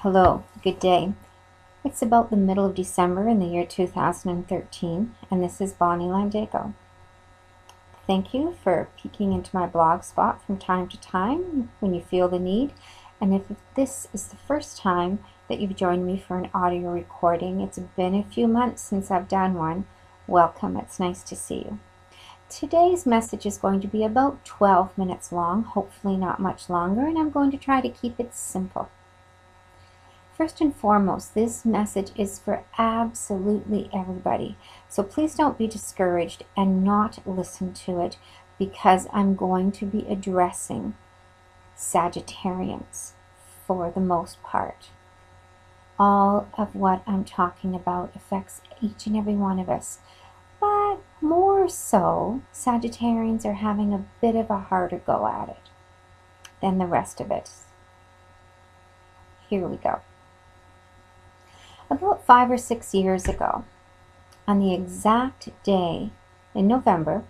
Hello, good day. It's about the middle of December in the year 2013, and this is Bonnie Landago. Thank you for peeking into my blog spot from time to time when you feel the need. And if this is the first time that you've joined me for an audio recording, it's been a few months since I've done one. Welcome, it's nice to see you. Today's message is going to be about 12 minutes long, hopefully not much longer, and I'm going to try to keep it simple. First and foremost, this message is for absolutely everybody. So please don't be discouraged and not listen to it, because I'm going to be addressing Sagittarians for the most part. All of what I'm talking about affects each and every one of us. But more so, Sagittarians are having a bit of a harder go at it than the rest of it. Here we go. About 5 or 6 years ago, on the exact day in November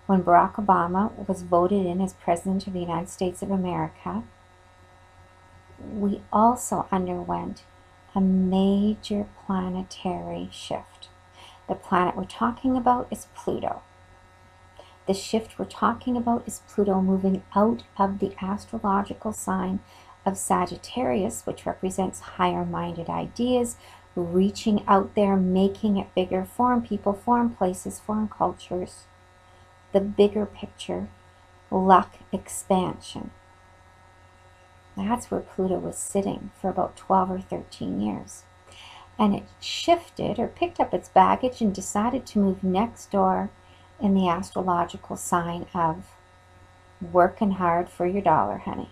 when Barack Obama was voted in as President of the United States of America, we also underwent a major planetary shift. The planet we're talking about is Pluto. The shift we're talking about is Pluto moving out of the astrological sign of Sagittarius, which represents higher-minded ideas, reaching out there, making it bigger, foreign people, foreign places, foreign cultures, the bigger picture, luck, expansion. That's where Pluto was sitting for about 12 or 13 years. And it shifted or picked up its baggage and decided to move next door in the astrological sign of working hard for your dollar, honey.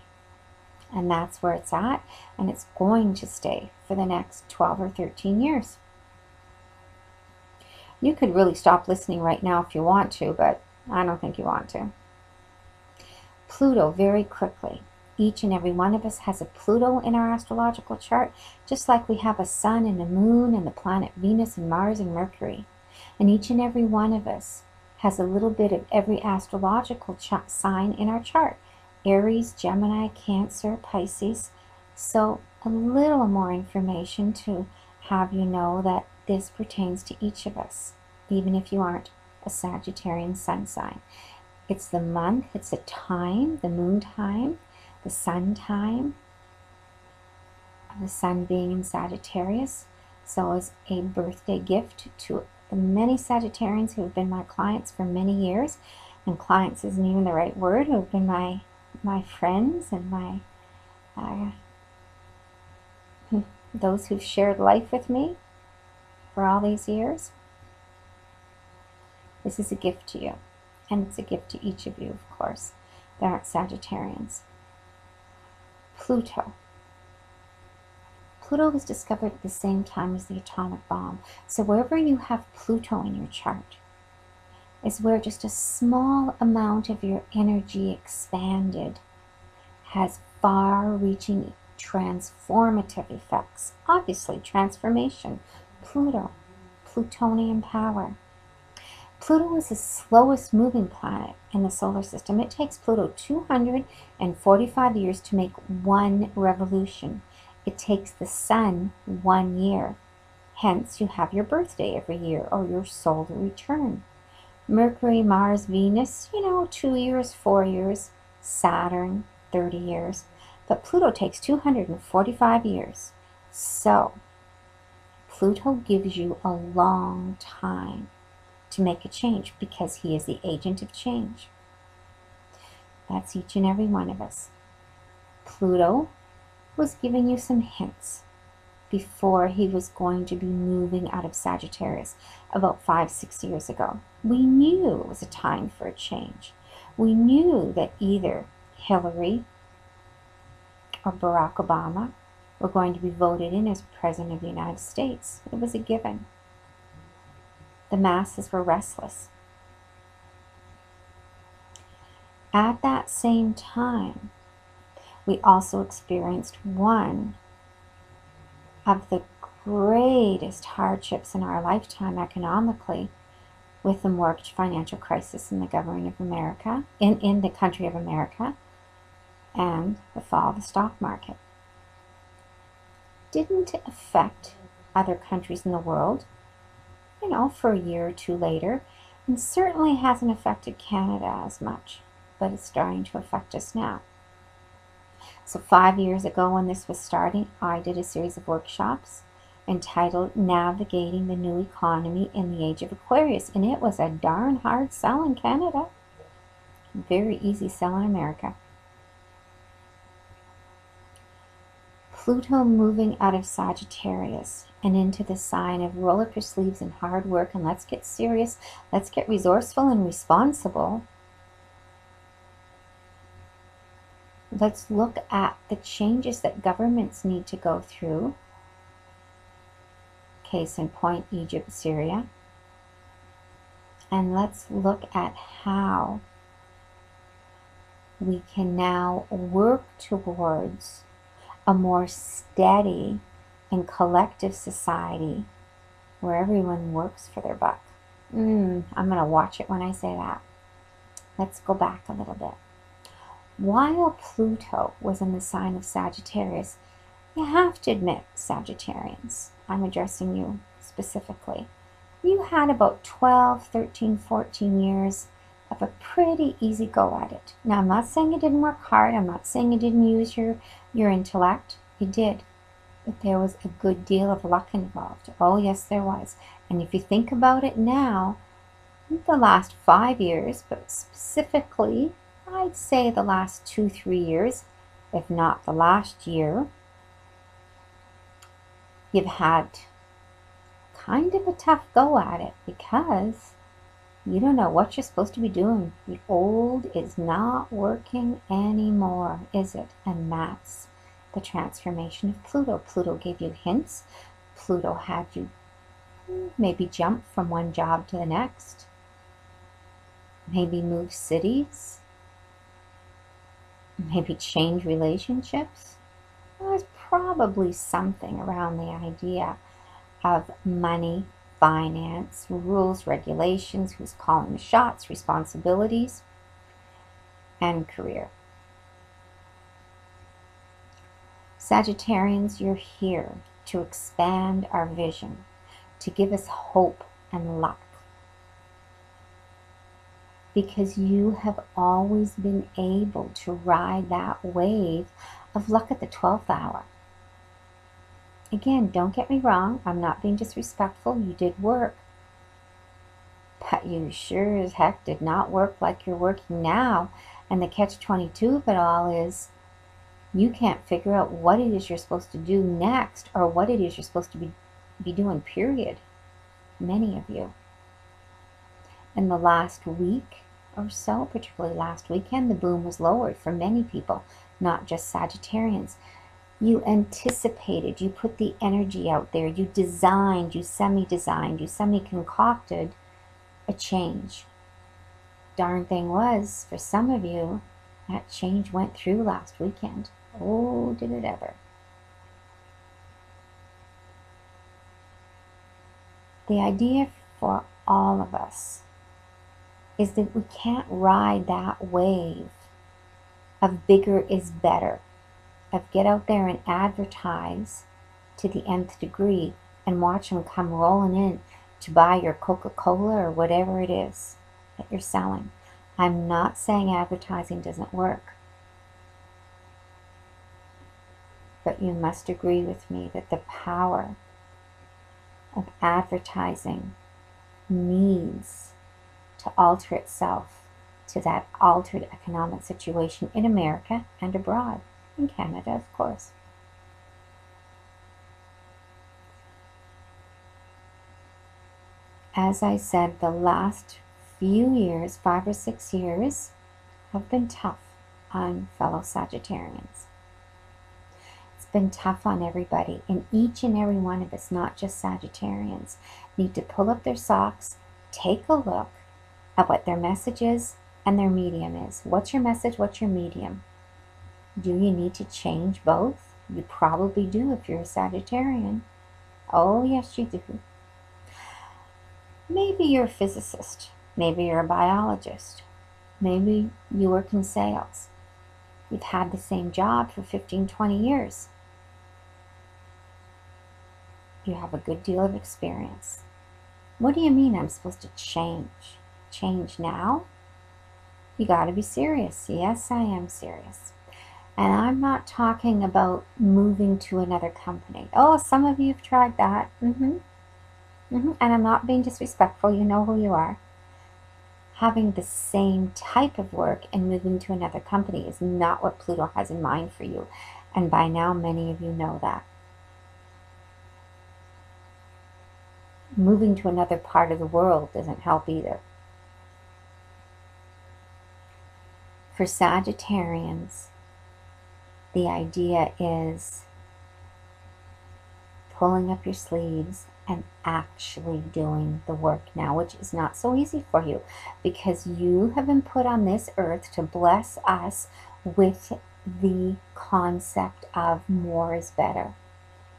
And that's where it's at, and it's going to stay for the next 12 or 13 years. You could really stop listening right now if you want to, but I don't think you want to. Pluto, very quickly. Each and every one of us has a Pluto in our astrological chart, just like we have a sun and a moon and the planet Venus and Mars and Mercury. And each and every one of us has a little bit of every astrological sign in our chart. Aries, Gemini, Cancer, Pisces. So a little more information to have you know that this pertains to each of us, even if you aren't a Sagittarian sun sign. It's the month, it's the time, the moon time, the sun time, the sun being in Sagittarius. So as a birthday gift to the many Sagittarians who have been my clients for many years, and clients isn't even the right word, who have been my friends and my those who've shared life with me for all these years. This is a gift to you, and it's a gift to each of you, of course, that aren't Sagittarians. Pluto was discovered at the same time as the atomic bomb. So wherever you have Pluto in your chart is where just a small amount of your energy expanded has far-reaching transformative effects. Obviously, transformation. Pluto, Plutonian power. Pluto is the slowest moving planet in the solar system. It takes Pluto 245 years to make one revolution. It takes the sun 1 year. Hence, you have your birthday every year or your solar return. Mercury, Mars, Venus, 2 years, 4 years. Saturn, 30 years. But Pluto takes 245 years. So, Pluto gives you a long time to make a change because he is the agent of change. That's each and every one of us. Pluto was giving you some hints before he was going to be moving out of Sagittarius about 5-6 years ago. We knew it was a time for a change. We knew that either Hillary or Barack Obama were going to be voted in as President of the United States. It was a given. The masses were restless. At that same time, we also experienced one of the greatest hardships in our lifetime economically, with the mortgage financial crisis in the government of America, in the country of America, and the fall of the stock market. didn't affect other countries in the world, for a year or two later, and certainly hasn't affected Canada as much, but it's starting to affect us now. So 5 years ago when this was starting, I did a series of workshops entitled Navigating the New Economy in the Age of Aquarius, and it was a darn hard sell in Canada. Very easy sell in America. Pluto moving out of Sagittarius and into the sign of roll up your sleeves and hard work and let's get serious, let's get resourceful and responsible. Let's look at the changes that governments need to go through. Case in point, Egypt, Syria. And let's look at how we can now work towards a more steady and collective society where everyone works for their buck. I'm going to watch it when I say that. Let's go back a little bit. While Pluto was in the sign of Sagittarius, you have to admit, Sagittarians, I'm addressing you specifically, you had about 12, 13, 14 years of a pretty easy go at it. Now, I'm not saying you didn't work hard. I'm not saying you didn't use your intellect. You did. But there was a good deal of luck involved. Oh, yes, there was. And if you think about it now, the last 5 years, but specifically, I'd say the last 2-3 years, if not the last year, you've had kind of a tough go at it because you don't know what you're supposed to be doing. The old is not working anymore, is it? And that's the transformation of Pluto. Pluto gave you hints. Pluto had you maybe jump from one job to the next. Maybe move cities. Maybe change relationships. There's probably something around the idea of money, finance, rules, regulations, who's calling the shots, responsibilities, and career. Sagittarians, you're here to expand our vision, to give us hope and luck. Because you have always been able to ride that wave of luck at the 12th hour. Again, don't get me wrong, I'm not being disrespectful, you did work. But you sure as heck did not work like you're working now. And the catch-22 of it all is you can't figure out what it is you're supposed to do next or what it is you're supposed to be doing, period. Many of you. In the last week or so, particularly last weekend, the boom was lowered for many people, not just Sagittarians. You anticipated, you put the energy out there, you designed, you semi-designed, you semi-concocted a change. Darn thing was, for some of you, that change went through last weekend. Oh, did it ever. The idea for all of us is that we can't ride that wave of bigger is better, of get out there and advertise to the nth degree and watch them come rolling in to buy your Coca-Cola or whatever it is that you're selling. I'm not saying advertising doesn't work. But you must agree with me that the power of advertising needs to alter itself to that altered economic situation in America and abroad. In Canada, of course. As I said, the last few years, 5 or 6 years, have been tough on fellow Sagittarians. It's been tough on everybody, and each and every one of us, not just Sagittarians, need to pull up their socks, take a look at what their message is and their medium is. What's your message? What's your medium? Do you need to change both? You probably do if you're a Sagittarian. Oh, yes, you do. Maybe you're a physicist. Maybe you're a biologist. Maybe you work in sales. You've had the same job for 15, 20 years. You have a good deal of experience. What do you mean I'm supposed to change? Change now? You got to be serious. Yes, I am serious. And I'm not talking about moving to another company. Oh, some of you have tried that. And I'm not being disrespectful. You know who you are. Having the same type of work and moving to another company is not what Pluto has in mind for you. And by now, many of you know that. Moving to another part of the world doesn't help either. For Sagittarians, the idea is pulling up your sleeves and actually doing the work now, which is not so easy for you because you have been put on this earth to bless us with the concept of more is better.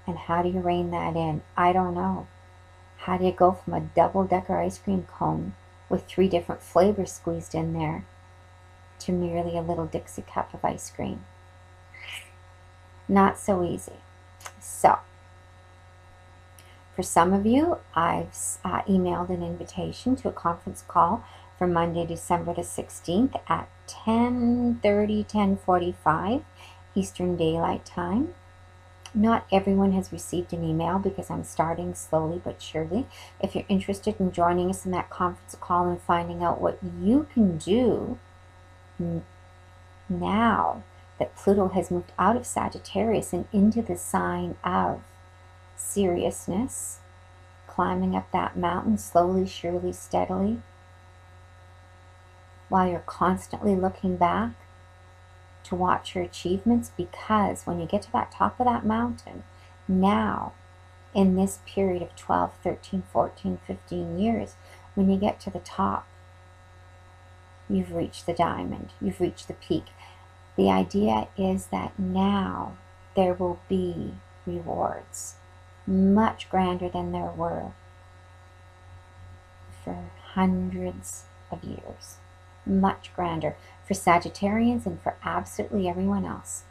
And how do you rein that in? I don't know. How do you go from a double-decker ice cream cone with 3 different flavors squeezed in there to merely a little Dixie cup of ice cream? Not so easy. So, for some of you, I've emailed an invitation to a conference call for Monday, December the 16th at 10:30, 10:45 Eastern Daylight Time. Not everyone has received an email because I'm starting slowly but surely. If you're interested in joining us in that conference call and finding out what you can do now that Pluto has moved out of Sagittarius and into the sign of seriousness, climbing up that mountain slowly, surely, steadily, while you're constantly looking back to watch your achievements, because when you get to that top of that mountain, now, in this period of 12, 13, 14, 15 years, when you get to the top, you've reached the diamond, you've reached the peak. The idea is that now there will be rewards much grander than there were for hundreds of years. Much grander for Sagittarians and for absolutely everyone else.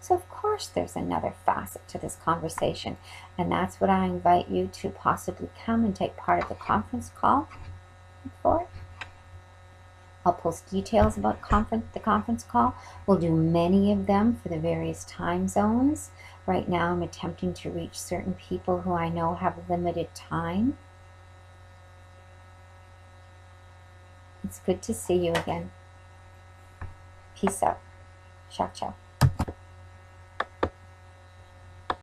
So of course there's another facet to this conversation, and that's what I invite you to possibly come and take part of the conference call for. I'll post details about the conference call. We'll do many of them for the various time zones. Right now I'm attempting to reach certain people who I know have limited time. It's good to see you again. Peace out. Ciao, ciao.